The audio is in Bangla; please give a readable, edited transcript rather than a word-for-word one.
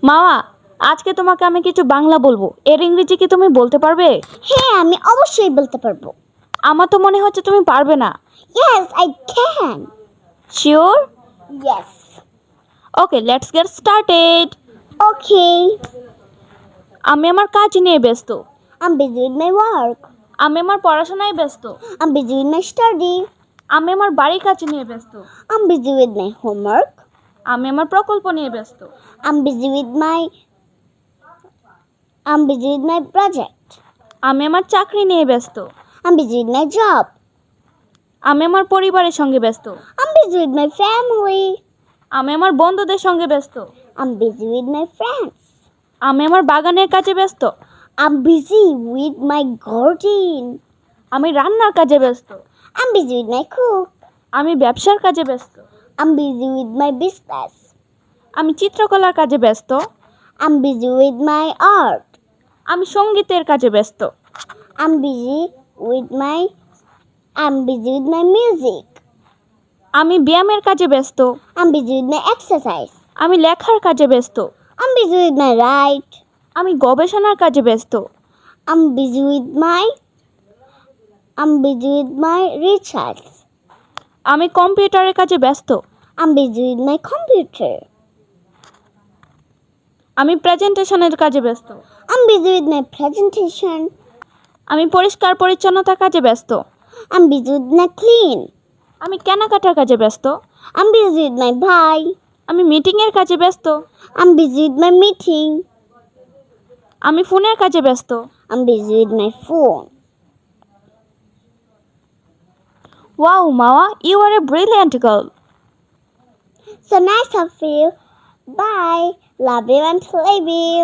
মামা, আজকে তোমাকে আমি কিছু বাংলা বলবো, এর ইংরেজি কি তুমি বলতে পারবে? হ্যাঁ, আমি অবশ্যই বলতে পারবো। আমার তো মনে হচ্ছে তুমি পারবে না। Yes, I can. Sure? Yes. Okay, let's get started. Okay. আমি আমার কাজ নিয়ে ব্যস্ত। I'm busy with my work. আমি আমার পড়াশোনায় ব্যস্ত। I'm busy with my study. আমি আমার বাড়ির কাজ নিয়ে ব্যস্ত। I'm busy with my homework. আমি আমার প্রকল্প নিয়ে ব্যস্ত। I'm busy with my project. আমি আমার চাকরি নিয়ে ব্যস্ত। I'm busy with my job. আমি আমার পরিবারের সঙ্গে ব্যস্ত। I'm busy with my family. আমি আমার বন্ধুদের সঙ্গে ব্যস্ত। I'm busy with my friends. আমি আমার বাগানের কাজে ব্যস্ত। I'm busy with my garden. আমি রান্নার কাজে ব্যস্ত। I'm busy with my cook. আমি ব্যবসার কাজে ব্যস্ত। I'm busy with my business. আমি চিত্রকলার কাজে ব্যস্ত। I'm busy with my art. আমি সঙ্গীতের কাজে ব্যস্ত। I'm busy with my music. আমি ব্যায়ামের কাজে ব্যস্ত। I'm busy with my exercise. আমি লেখার কাজে ব্যস্ত। I'm busy with my write. আমি গবেষণার কাজে ব্যস্ত। I'm busy with my research. আমি কম্পিউটারের কাজে ব্যস্ত। I'm busy with my computer. আমি প্রেজেন্টেশনের কাজে ব্যস্ত। I'm busy with my presentation. আমি পরিষ্কার পরিচ্ছন্নতার কাজে ব্যস্ত। I'm busy with my clean. আমি কেনাকাটার কাজে ব্যস্ত। I'm busy with my buy. আমি মিটিংয়ের কাজে ব্যস্ত। I'm busy with my meeting. আমি ফোনের কাজে ব্যস্ত। I'm busy with my phone. Wow মামা, you are a brilliant girl. So nice of you. Bye. Love you and leave you.